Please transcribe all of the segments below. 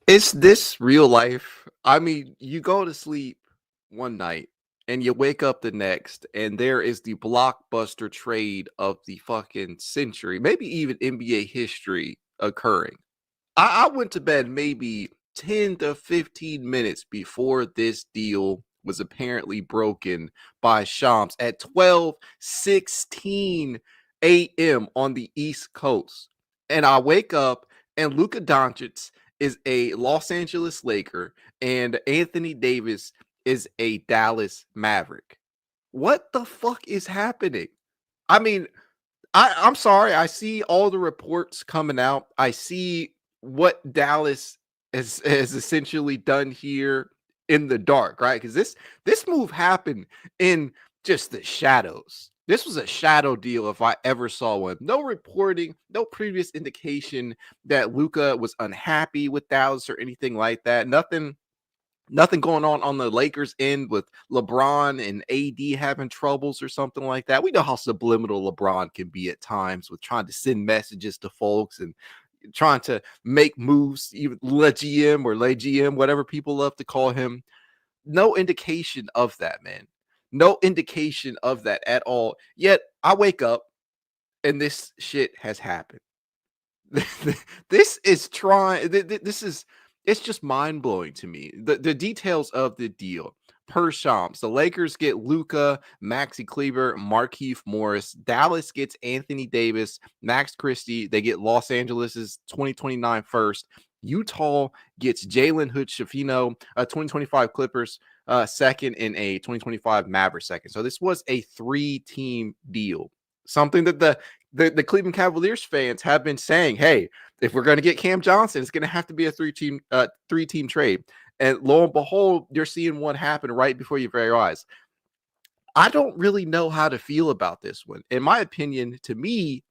Is this real life? I mean, you go to sleep one night and you wake up the next, and there is the blockbuster trade of the fucking century, maybe even NBA history occurring. I went to bed maybe 10 to 15 minutes before this deal was apparently broken by Shams at 12:16 a.m. on the East Coast. And I wake up and Luka Doncic is a Los Angeles Laker and Anthony Davis is a Dallas Maverick. What the fuck is happening? I mean, I'm sorry. I see all the reports coming out. I see what Dallas has essentially done here in the dark, right? Because this move happened in just the shadows. This was a shadow deal if I ever saw one. No reporting, no previous indication that Luka was unhappy with Dallas or anything like that. Nothing going on the Lakers end with LeBron and AD having troubles or something like that. We know how subliminal LeBron can be at times with trying to send messages to folks and trying to make moves, even Le GM or Le GM, whatever people love to call him. No indication of that, man. No indication of that at all. Yet I wake up and this shit has happened. This is trying. This is it's just mind blowing to me. The details of the deal. Per Shams, the Lakers get Luka, Maxi Kleber, Markieff Morris. Dallas gets Anthony Davis, Max Christie. They get Los Angeles's 2029 first. Utah gets Jalen Hood Shafino, 2025 Clippers second, and a 2025 Mavericks second. So this was a 3-team deal. Something that the Cleveland Cavaliers fans have been saying, hey, if we're going to get Cam Johnson, it's going to have to be a three-team trade. And lo and behold, you're seeing what happened right before your very eyes. I don't really know how to feel about this one. In my opinion, to me,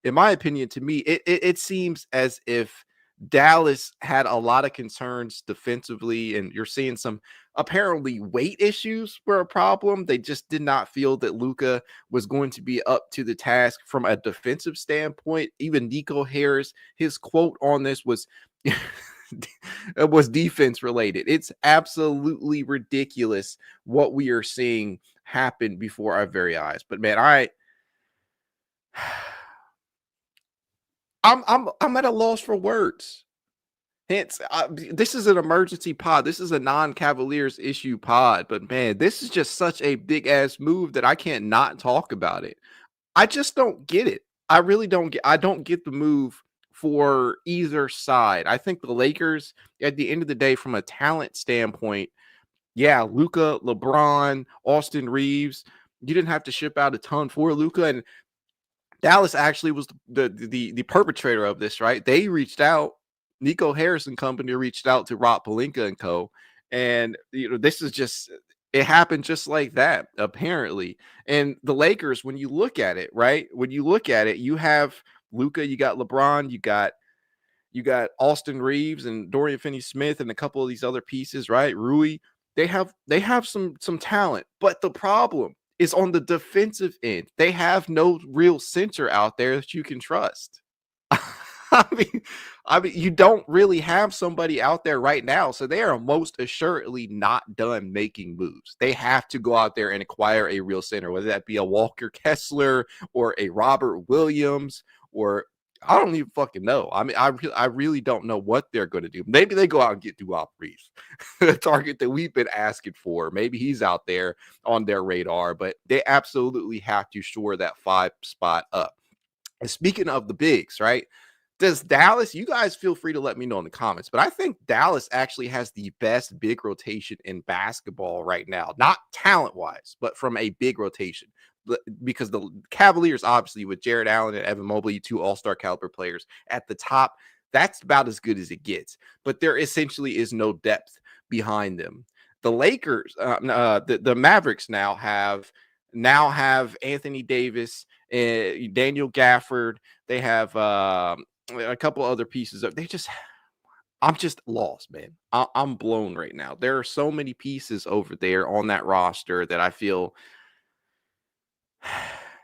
it seems as if Dallas had a lot of concerns defensively, and you're seeing some apparently weight issues were a problem. They just did not feel that Luka was going to be up to the task from a defensive standpoint. Even Nico Harris, his quote on this was it was defense related. It's absolutely ridiculous what we are seeing happen before our very eyes. But man, I'm at a loss for words. Hence, this is an emergency pod. This is a non-Cavaliers issue pod. But man, this is just such a big ass move that I can't not talk about it. I just don't get it. I really don't get. I don't get the move for either side. I think the Lakers, at the end of the day, from a talent standpoint, yeah, Luka, LeBron, Austin Reeves, you didn't have to ship out a ton for Luka, and Dallas actually was the perpetrator of this, right? They reached out. Nico Harris and company reached out to Rob Pelinka and co. And this is just it happened just like that, apparently. And the Lakers, when you look at it, right? When you look at it, you have Luka, you got LeBron, you got Austin Reeves and Dorian Finney-Smith and a couple of these other pieces, right? Rui. They have some talent, but the problem is on the defensive end. They have no real center out there that you can trust. I mean, you don't really have somebody out there right now, so they are most assuredly not done making moves. They have to go out there and acquire a real center, whether that be a Walker Kessler or a Robert Williams, or I don't even fucking know. I mean, I really don't know what they're going to do. Maybe they go out and get Duop Reeves, the target that we've been asking for. Maybe he's out there on their radar, but they absolutely have to shore that 5 spot up. And speaking of the bigs, right? Does Dallas, you guys feel free to let me know in the comments, but I think Dallas actually has the best big rotation in basketball right now, not talent wise, but from a big rotation. Because the Cavaliers, obviously, with Jared Allen and Evan Mobley, 2 all-star caliber players at the top, that's about as good as it gets. But there essentially is no depth behind them. The Lakers, the Mavericks now have Anthony Davis, Daniel Gafford. They have a couple other pieces of I'm just lost, man. I'm blown right now. There are so many pieces over there on that roster that I feel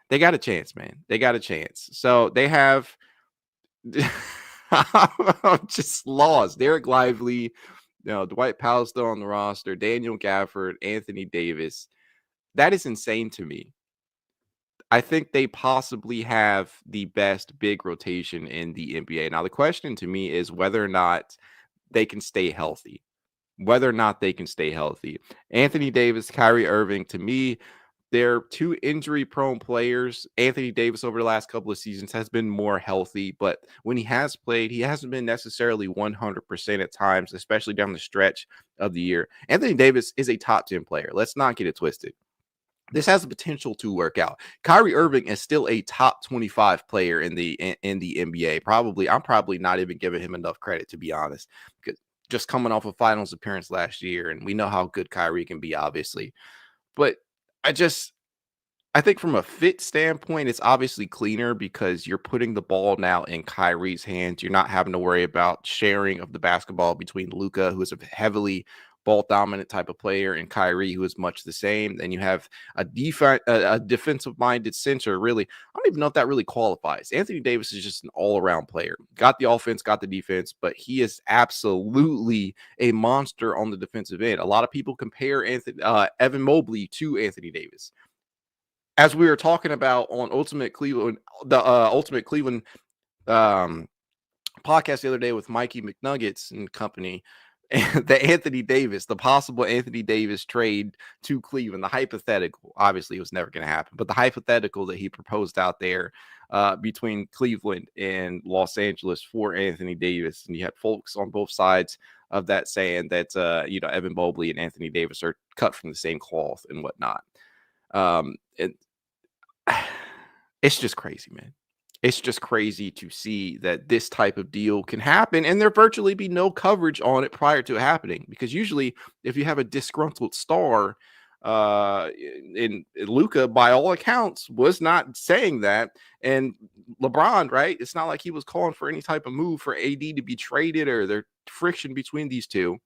they got a chance, man. They got a chance. So they have I'm just lost. Derek Lively, Dwight Powell still on the roster, Daniel Gafford, Anthony Davis. That is insane to me. I think they possibly have the best big rotation in the NBA. Now, the question to me is whether or not they can stay healthy. Whether or not they can stay healthy. Anthony Davis, Kyrie Irving, to me, they're two injury-prone players. Anthony Davis over the last couple of seasons has been more healthy, but when he has played, he hasn't been necessarily 100% at times, especially down the stretch of the year. Anthony Davis is a top 10 player. Let's not get it twisted. This has the potential to work out. Kyrie Irving is still a top 25 player in the NBA. I'm probably not even giving him enough credit, to be honest, because just coming off a finals appearance last year, and we know how good Kyrie can be, obviously. But I just I think from a fit standpoint, it's obviously cleaner because you're putting the ball now in Kyrie's hands. You're not having to worry about sharing of the basketball between Luka, who is a heavily ball dominant type of player, and Kyrie, who is much the same. Then you have a defensive minded center. Really, I don't even know if that really qualifies. Anthony Davis is just an all around player. Got the offense, got the defense, but he is absolutely a monster on the defensive end. A lot of people compare Evan Mobley to Anthony Davis. As we were talking about on Ultimate Cleveland, the Ultimate Cleveland podcast the other day with Mikey McNuggets and company, the possible Anthony Davis trade to Cleveland, the hypothetical, obviously it was never going to happen, but the hypothetical that he proposed out there between Cleveland and Los Angeles for Anthony Davis. And you had folks on both sides of that saying that, Evan Mobley and Anthony Davis are cut from the same cloth and whatnot. It's just crazy, man. It's just crazy to see that this type of deal can happen and there virtually be no coverage on it prior to it happening. Because usually, if you have a disgruntled star, in Luka, by all accounts, was not saying that, and LeBron, right? It's not like he was calling for any type of move for AD to be traded or their friction between these two.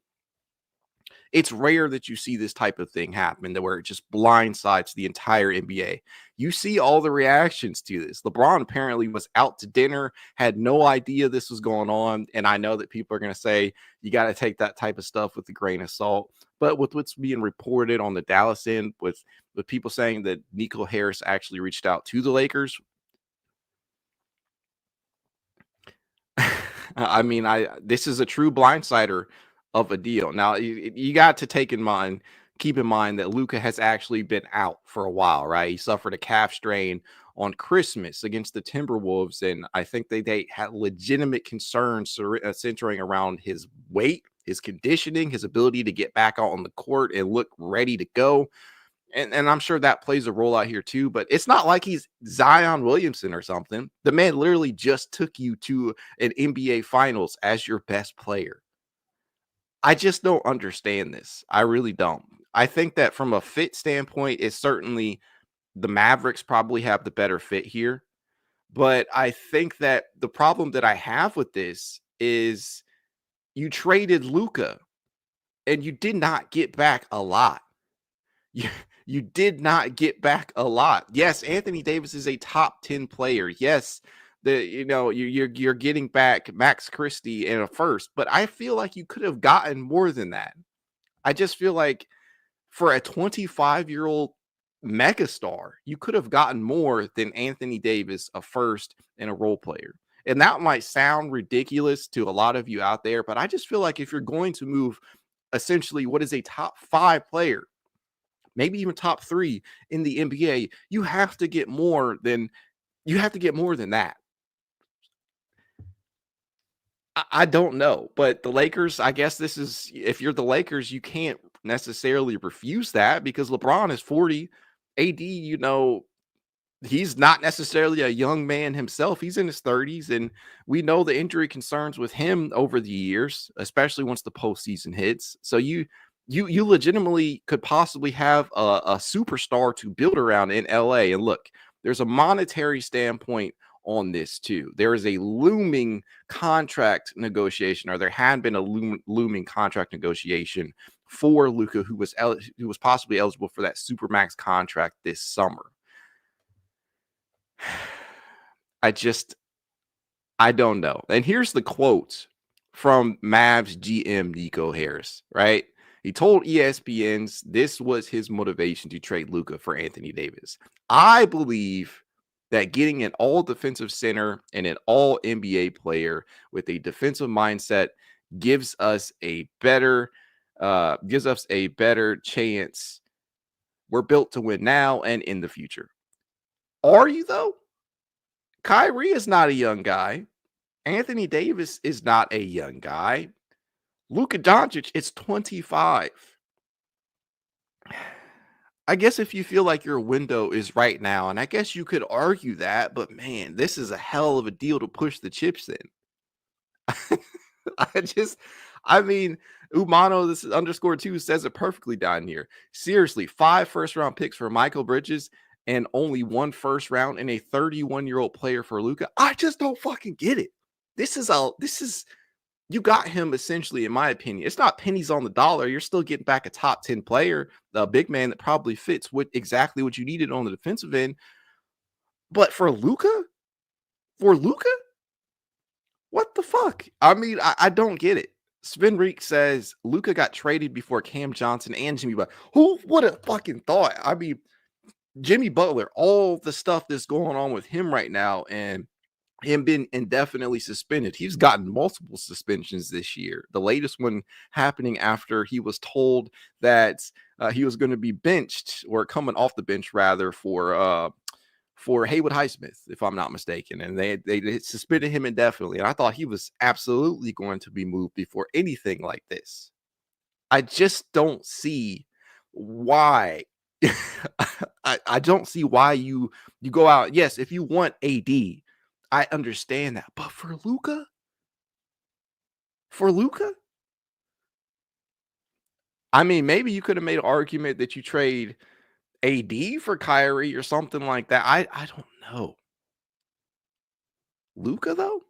It's rare that you see this type of thing happen where it just blindsides the entire NBA. You see all the reactions to this. LeBron apparently was out to dinner, had no idea this was going on. And I know that people are going to say you got to take that type of stuff with a grain of salt. But with what's being reported on the Dallas end, with people saying that Nico Harris actually reached out to the Lakers, I mean, this is a true blindsider of a deal. Now, you got to keep in mind that Luka has actually been out for a while, right? He suffered a calf strain on Christmas against the Timberwolves, and I think they had legitimate concerns centering around his weight, his conditioning, his ability to get back out on the court and look ready to go. And I'm sure that plays a role out here too, but it's not like he's Zion Williamson or something. The man literally just took you to an NBA Finals as your best player. I just don't understand this. I really don't. I think that from a fit standpoint, it's certainly the Mavericks probably have the better fit here. But I think that the problem that I have with this is you traded Luka and you did not get back a lot. You did not get back a lot. Yes, Anthony Davis is a top 10 player. Yes, you're getting back Max Christie in a first, but I feel like you could have gotten more than that. I just feel like for a 25-year-old megastar, you could have gotten more than Anthony Davis, a first and a role player. And that might sound ridiculous to a lot of you out there, but I just feel like if you're going to move essentially what is a top 5 player, maybe even top 3 in the NBA, you have to get more than that. I don't know, but the Lakers, I guess this is, if you're the Lakers, you can't necessarily refuse that because LeBron is 40. AD, he's not necessarily a young man himself. He's in his 30s, and we know the injury concerns with him over the years, especially once the postseason hits. So you legitimately could possibly have a superstar to build around in LA. And look, there's a monetary standpoint on this too. There is a looming contract negotiation, or there had been a looming contract negotiation for Luka, who was possibly eligible for that supermax contract this summer. I don't know. And here's the quote from Mavs GM Nico Harris, right? He told ESPN's this was his motivation to trade Luka for Anthony Davis. I believe that getting an all defensive center and an all NBA player with a defensive mindset gives us a better chance. We're built to win now and in the future. Are you though? Kyrie is not a young guy. Anthony Davis is not a young guy. Luka Doncic is 25. I guess if you feel like your window is right now, and I guess you could argue that, but man, this is a hell of a deal to push the chips in. I just, I mean, Umano, this is _2 says it perfectly down here. Seriously, 5 first-round picks for Michael Bridges and only 1 first round and a 31-year-old player for Luka. I just don't fucking get it. This is you got him essentially, in my opinion. It's not pennies on the dollar. You're still getting back a top 10 player, a big man that probably fits with exactly what you needed on the defensive end. But for Luka, what the fuck? I mean, I don't get it. Sven Reek says Luka got traded before Cam Johnson and Jimmy Butler. Who would have fucking thought? I mean, Jimmy Butler, all the stuff that's going on with him right now, and him being indefinitely suspended. He's gotten multiple suspensions this year. The latest one happening after he was told that he was going to be benched or coming off the bench rather for Haywood Highsmith, if I'm not mistaken. And they suspended him indefinitely. And I thought he was absolutely going to be moved before anything like this. I just don't see why. I don't see why you go out. Yes, if you want AD, I understand that. But for Luka, I mean, maybe you could have made an argument that you trade AD for Kyrie or something like that. I don't know. Luka though?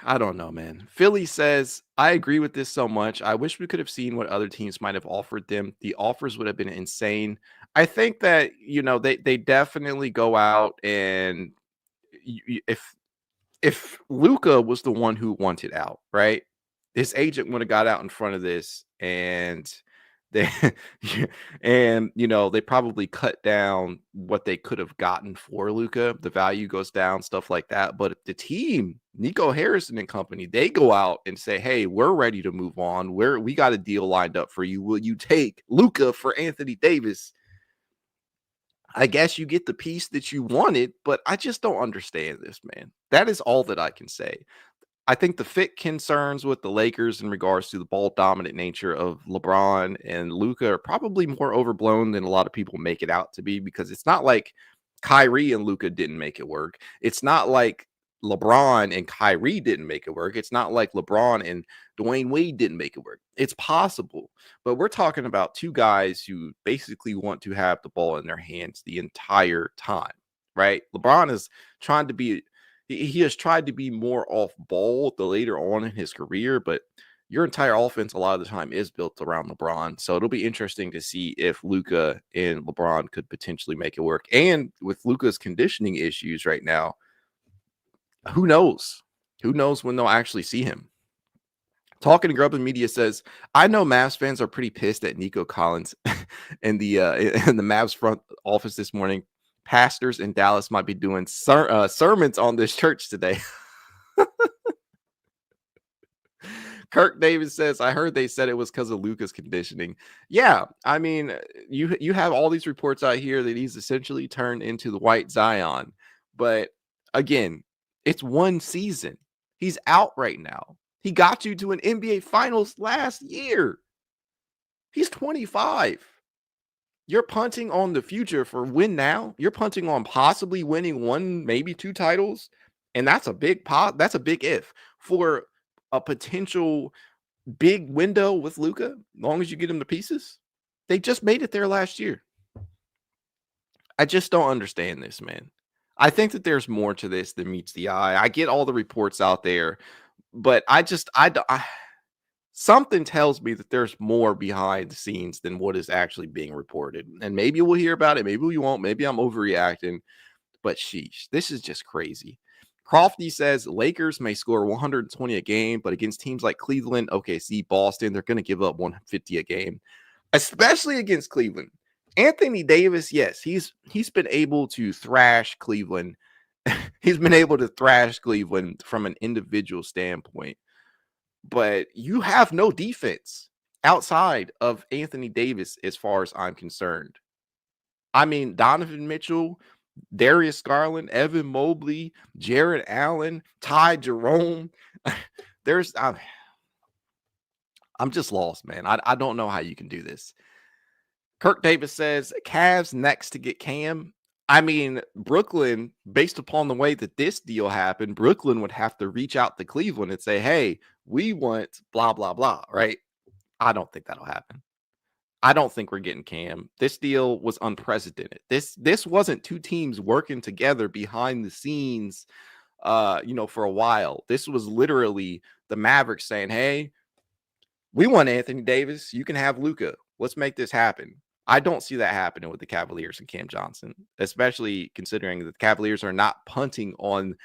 I don't know, man. Philly says, I agree with this so much. I wish we could have seen what other teams might have offered them. The offers would have been insane. I think that, they definitely go out and if Luka was the one who wanted out, right? His agent would have got out in front of this and they they probably cut down what they could have gotten for Luka. The value goes down, stuff like that. But the team, Nico Harrison and company, they go out and say, hey, we're ready to move on. We got a deal lined up for you. Will you take Luka for Anthony Davis? I guess you get the piece that you wanted, but I just don't understand this, man. That is all that I can say. I think the fit concerns with the Lakers in regards to the ball dominant nature of LeBron and Luka are probably more overblown than a lot of people make it out to be, because it's not like Kyrie and Luka didn't make it work. It's not like LeBron and Kyrie didn't make it work. It's not like LeBron and Dwayne Wade didn't make it work. It's possible, but we're talking about 2 guys who basically want to have the ball in their hands the entire time, right? LeBron is trying to be he has tried to be more off ball the later on in his career, but your entire offense a lot of the time is built around LeBron. So it'll be interesting to see if Luka and LeBron could potentially make it work. And with Luka's conditioning issues right now, who knows? Who knows when they'll actually see him? Talking to Grub and Media says, I know Mavs fans are pretty pissed at Nico Collins in the Mavs front office this morning. Pastors in Dallas might be doing sermons on this church today. Kirk Davis says, I heard they said it was because of Luka's conditioning. Yeah, I mean, you have all these reports out here that he's essentially turned into the white Zion. But again, it's one season. He's out right now. He got you to an NBA Finals last year. He's 25. You're punting on the future for win now. You're punting on possibly winning 1, maybe 2 titles. And that's a big that's a big if for a potential big window with Luka, as long as you get him the pieces. They just made it there last year. I just don't understand this, man. I think that there's more to this than meets the eye. I get all the reports out there, but something tells me that there's more behind the scenes than what is actually being reported. And maybe we'll hear about it. Maybe we won't. Maybe I'm overreacting. but sheesh, this is just crazy. Crofty says Lakers may score 120 a game, but against teams like Cleveland, OKC, Boston, they're going to give up 150 a game, especially against Cleveland. Anthony Davis, yes, he's been able to thrash Cleveland. He's been able to thrash Cleveland from an individual standpoint, but you have no defense outside of Anthony Davis as far as I'm concerned. I mean, Donovan Mitchell, Darius Garland, Evan Mobley, Jared Allen, Ty Jerome. I'm just lost, man. I don't know how you can do this. Kirk Davis says Cavs next to get Cam. I mean, Brooklyn, based upon the way that this deal happened, Brooklyn would have to reach out to Cleveland and say, hey, we want blah, blah, blah, right? I don't think that'll happen. I don't think we're getting Cam. This deal was unprecedented. This wasn't two teams working together behind the scenes, for a while. This was literally the Mavericks saying, hey, we want Anthony Davis. You can have Luka. Let's make this happen. I don't see that happening with the Cavaliers and Cam Johnson, especially considering that the Cavaliers are not punting on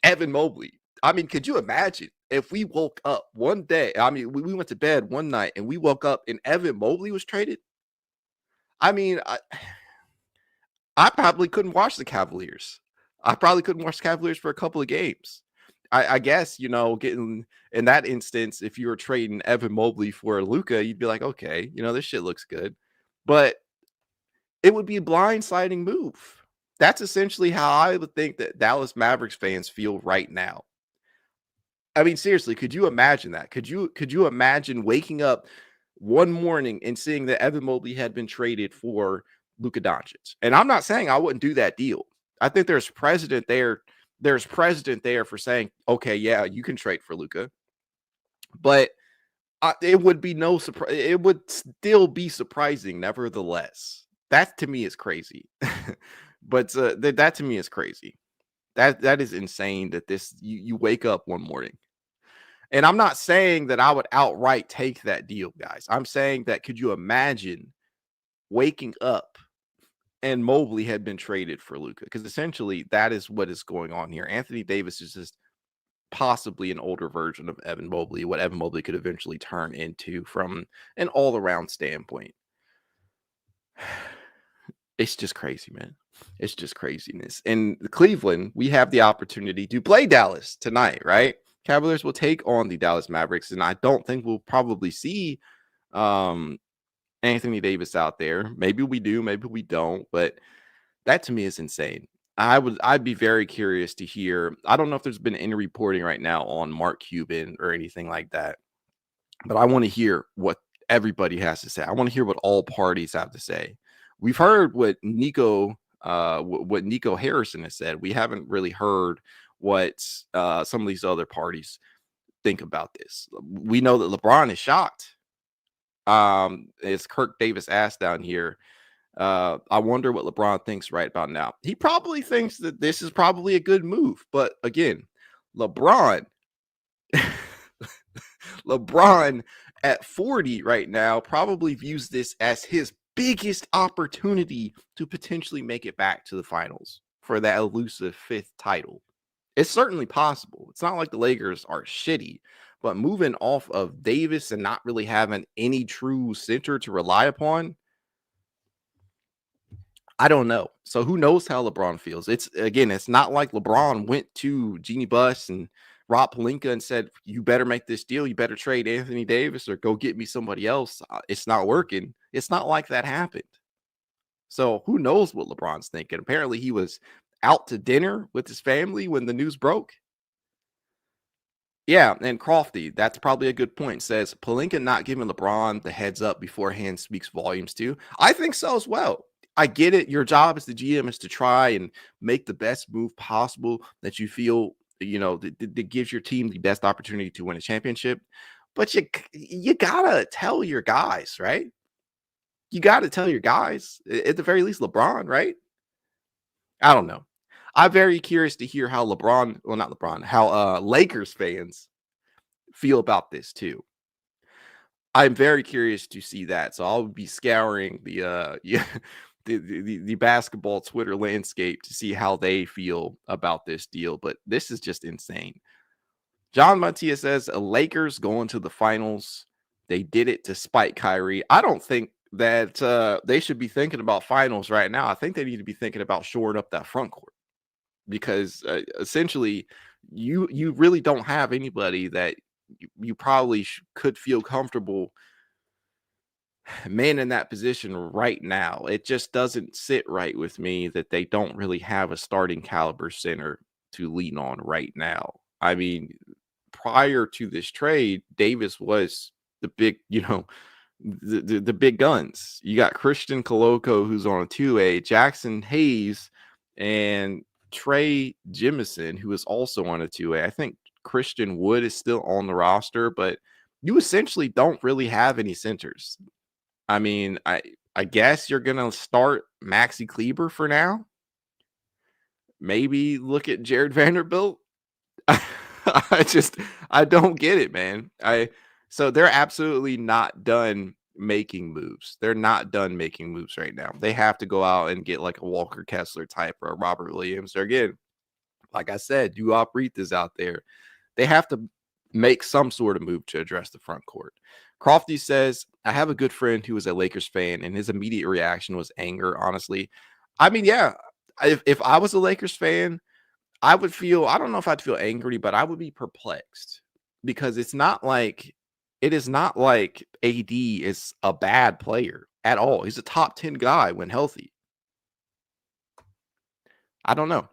Evan Mobley. I mean, could you imagine if we woke up one day? I mean, we went to bed one night and we woke up and Evan Mobley was traded. I mean, I probably couldn't watch the Cavaliers. I probably couldn't watch the Cavaliers for a couple of games. I guess, getting in that instance, if you were trading Evan Mobley for Luka, you'd be like, okay, this shit looks good. But it would be a blindsiding move. That's essentially how I would think that Dallas Mavericks fans feel right now. I mean, seriously, could you imagine that? Could you imagine waking up one morning and seeing that Evan Mobley had been traded for Luka Doncic? And I'm not saying I wouldn't do that deal. I think there's precedent there. There's precedent there for saying, okay, yeah, you can trade for Luka. But it would be no surprise. It would still be surprising, nevertheless. That to me is crazy. But that to me is crazy. That is insane that you wake up one morning. And I'm not saying that I would outright take that deal, guys. I'm saying that could you imagine waking up and Mobley had been traded for Luka? Because essentially that is what is going on here. Anthony Davis is just possibly an older version of Evan Mobley, what Evan Mobley could eventually turn into from an all-around standpoint. It's just crazy, man. It's just craziness. In Cleveland, we have the opportunity to play Dallas tonight, right? Cavaliers will take on the Dallas Mavericks, and I don't think we'll probably see Anthony Davis out there. Maybe we do, maybe we don't, but that to me is insane. I'd be very curious to hear. I don't know if there's been any reporting right now on Mark Cuban or anything like that, but I want to hear what everybody has to say. I want to hear what all parties have to say. We've heard what Nico Harrison has said. We haven't really heard what some of these other parties think about this. We know that LeBron is shocked. As Kirk Davis asked down here, I wonder what LeBron thinks right about now. He probably thinks that this is probably a good move. But again, LeBron at 40 right now probably views this as his biggest opportunity to potentially make it back to the finals for that elusive fifth title. It's certainly possible. It's not like the Lakers are shitty, but moving off of Davis and not really having any true center to rely upon, I don't know. So who knows how LeBron feels? It's not like LeBron went to Jeannie Buss and Rob Pelinka and said, you better make this deal. You better trade Anthony Davis or go get me somebody else. It's not working. It's not like that happened. So who knows what LeBron's thinking? Apparently he was out to dinner with his family when the news broke. Yeah, and Crofty, that's probably a good point. Says Pelinka not giving LeBron the heads up beforehand speaks volumes too. I think so as well. I get it. Your job as the GM is to try and make the best move possible that you feel, that gives your team the best opportunity to win a championship. But you gotta tell your guys, right? You gotta tell your guys, at the very least, LeBron, right? I don't know. I'm very curious to hear how how Lakers fans feel about this too. I'm very curious to see that. So I'll be scouring the the basketball Twitter landscape to see how they feel about this deal, but this is just insane. John Matias says, Lakers going to the finals. They did it to spite Kyrie. I don't think that they should be thinking about finals right now. I think they need to be thinking about shoring up that front court because essentially you really don't have anybody that you probably could feel comfortable man in that position right now. It just doesn't sit right with me that they don't really have a starting caliber center to lean on right now. I mean, prior to this trade, Davis was the big, the big guns. You got Christian Koloko, who's on a 2A, Jackson Hayes, and Trey Jemison, who is also on a 2A. I think Christian Wood is still on the roster, but you essentially don't really have any centers. I mean, I guess you're gonna start Maxi Kleber for now. Maybe look at Jared Vanderbilt. I don't get it, man. So they're absolutely not done making moves. They're not done making moves right now. They have to go out and get like a Walker Kessler type or a Robert Williams. Or again, like I said, Duop Reith is out there. They have to make some sort of move to address the front court. Crofty says, I have a good friend who is a Lakers fan, and his immediate reaction was anger, honestly. I mean, yeah, if I was a Lakers fan, I would feel, I don't know if I'd feel angry, but I would be perplexed because it is not like AD is a bad player at all. He's a top 10 guy when healthy. I don't know.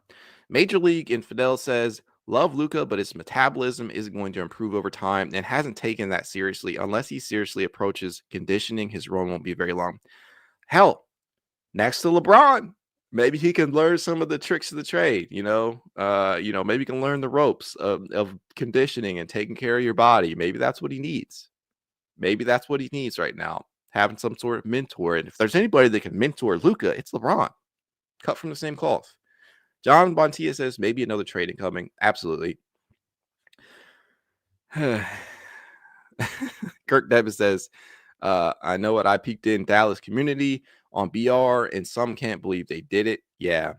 Major League Infidel says, love Luka, but his metabolism isn't going to improve over time and hasn't taken that seriously. Unless he seriously approaches conditioning, his run won't be very long. Hell, next to LeBron, maybe he can learn some of the tricks of the trade, maybe he can learn the ropes of conditioning and taking care of your body. Maybe that's what he needs. Maybe that's what he needs right now, having some sort of mentor. And if there's anybody that can mentor Luka, it's LeBron. Cut from the same cloth. John Bontia says, maybe another trade incoming. Absolutely. Kirk Davis says, I know what I peaked in Dallas community on BR, and some can't believe they did it. Yeah.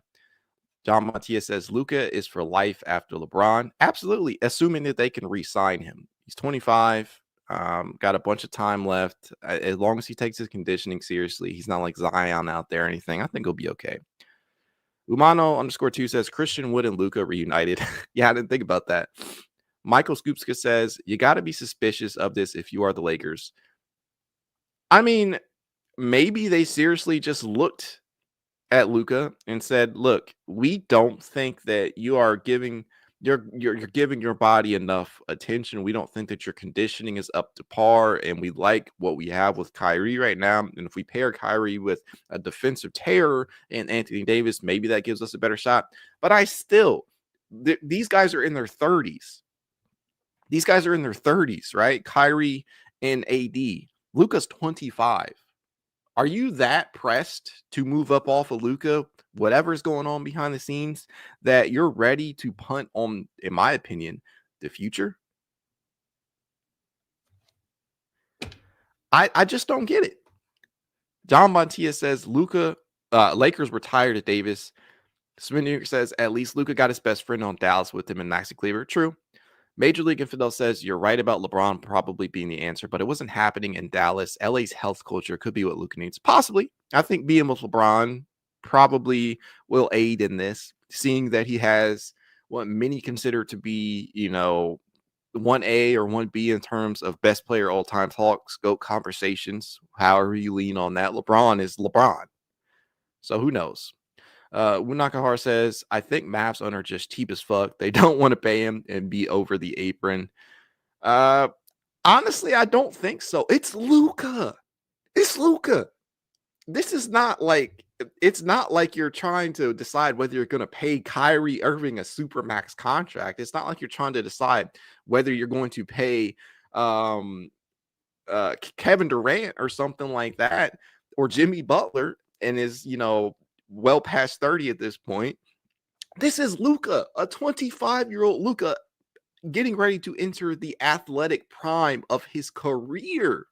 John Montia says, Luka is for life after LeBron. Absolutely. Assuming that they can re-sign him. He's 25, got a bunch of time left. As long as he takes his conditioning seriously, he's not like Zion out there or anything. I think he'll be okay. Umano_2 says, Christian Wood and Luka reunited. Yeah, I didn't think about that. Michael Scoopska says, you got to be suspicious of this if you are the Lakers. I mean, maybe they seriously just looked at Luka and said, look, we don't think that you are giving you're giving your body enough attention. We don't think that your conditioning is up to par, and we like what we have with Kyrie right now. And if we pair Kyrie with a defensive terror and Anthony Davis, maybe that gives us a better shot. But these guys are in their 30s. These guys are in their 30s, right? Kyrie and AD. Luka's 25. Are you that pressed to move up off of Luka, whatever's going on behind the scenes, that you're ready to punt on, in my opinion, the future? I just don't get it. John Montia says, Lakers were tired of Davis. Smith says, at least Luka got his best friend on Dallas with him and Maxi Kleber. True. Major League Infidel says, you're right about LeBron probably being the answer, but it wasn't happening in Dallas. LA's health culture could be what Luka needs. Possibly. I think being with LeBron probably will aid in this, seeing that he has what many consider to be, 1A or 1B in terms of best player all time talks, GOAT conversations, however you lean on that. LeBron is LeBron. So who knows? Nakahara says, I think Mavs owner just cheap as fuck. They don't want to pay him and be over the apron. Honestly, I don't think so. It's Luka. It's Luka. This is not like, it's not like you're trying to decide whether you're going to pay Kyrie Irving a supermax contract. It's not like you're trying to decide whether you're going to pay Kevin Durant or something like that, or Jimmy Butler and is, well past 30 at this point. This is Luka, a 25-year-old Luka getting ready to enter the athletic prime of his career.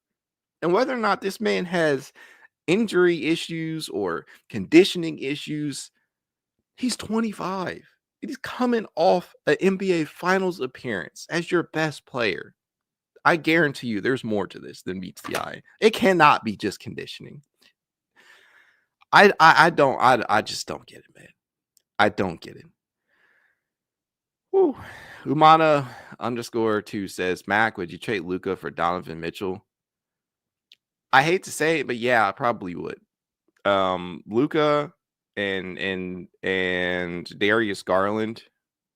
And whether or not this man has injury issues or conditioning issues. He's 25. He's coming off an NBA Finals appearance as your best player. I guarantee you there's more to this than meets the eye. It cannot be just conditioning. I just don't get it, man. I don't get it. Whew. Umana _2 says, Mac, would you trade Luka for Donovan Mitchell? I hate to say it, but yeah, I probably would. Luka and Darius Garland,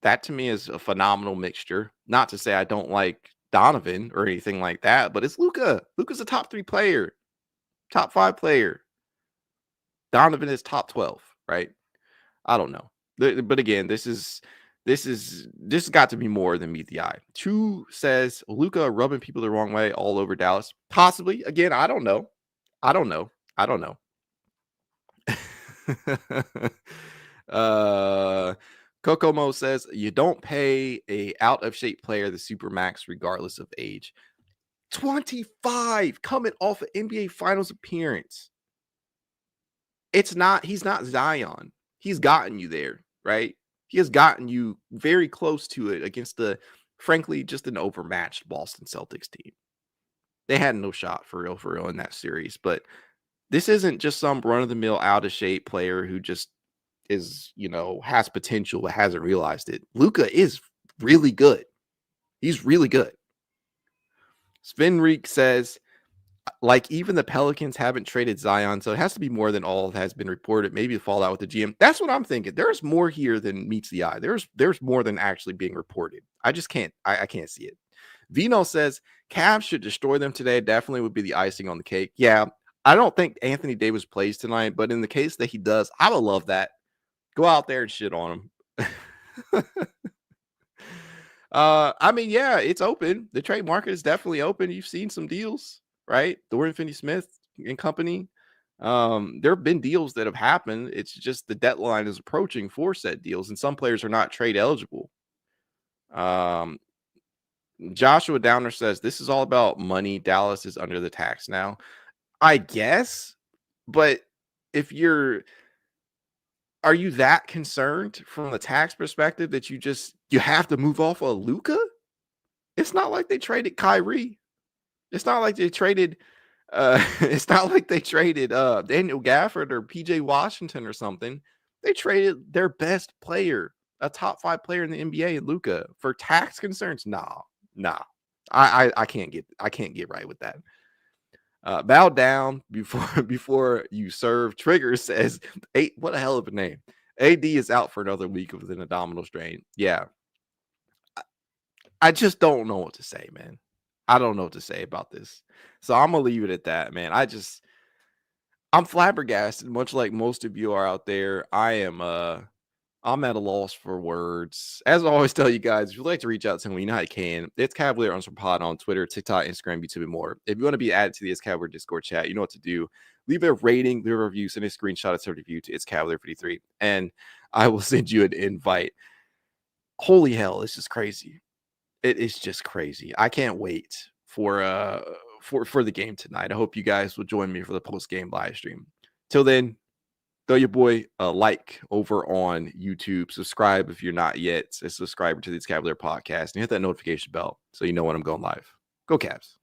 that to me is a phenomenal mixture. Not to say I don't like Donovan or anything like that, but it's Luka. Luka's a top 3 player, top 5 player. Donovan is top 12, right? I don't know. But again, this got to be more than meet the eye. 2 says Luka rubbing people the wrong way all over Dallas. Possibly. Again, I don't know. I don't know. Kokomo says you don't pay a out of shape player the super max regardless of age. 25 coming off an NBA Finals appearance. He's not Zion. He's gotten you there, right? He has gotten you very close to it against frankly, just an overmatched Boston Celtics team. They had no shot for real in that series, but this isn't just some run-of-the-mill out-of-shape player who just is, has potential but hasn't realized it. Luka is really good. He's really good. Svenreek says, like, even the Pelicans haven't traded Zion, so it has to be more than all has been reported. Maybe the fallout with the GM. That's what I'm thinking. There's more here than meets the eye. There's more than actually being reported. I just can't. I can't see it. Vino says Cavs should destroy them today. Definitely would be the icing on the cake. Yeah, I don't think Anthony Davis plays tonight, but in the case that he does, I would love that. Go out there and shit on him. I mean, yeah, it's open. The trade market is definitely open. You've seen some deals, right? Dorian Finney-Smith and company. There have been deals that have happened. It's just the deadline is approaching for said deals, and some players are not trade eligible. Joshua Downer says this is all about money. Dallas is under the tax now. I guess, but if are you that concerned from the tax perspective that you have to move off of Luka? It's not like they traded Kyrie. It's not like they traded Daniel Gafford or PJ Washington or something. They traded their best player, a top 5 player in the NBA, Luka, for tax concerns. Nah. I can't get right with that. Bow down before you serve. Trigger says, what a hell of a name. AD is out for another week with an abdominal strain. Yeah. I just don't know what to say, man. I don't know what to say about this. So I'm going to leave it at that, man. I'm flabbergasted, much like most of you are out there. I'm at a loss for words. As I always tell you guys, if you'd like to reach out to me, you know how you can. It's Cavalier_pod on Twitter, TikTok, Instagram, YouTube, and more. If you want to be added to the It's Cavalier Discord chat, you know what to do. Leave a rating, leave a review, send a screenshot of the review to It's Cavalier 53, and I will send you an invite. Holy hell, this is crazy. It is just crazy. I can't wait for the game tonight. I hope you guys will join me for the post-game live stream. Till then, throw your boy a like over on YouTube. Subscribe if you're not yet a subscriber to this Cavalier podcast, and hit that notification bell so you know when I'm going live. Go Cavs.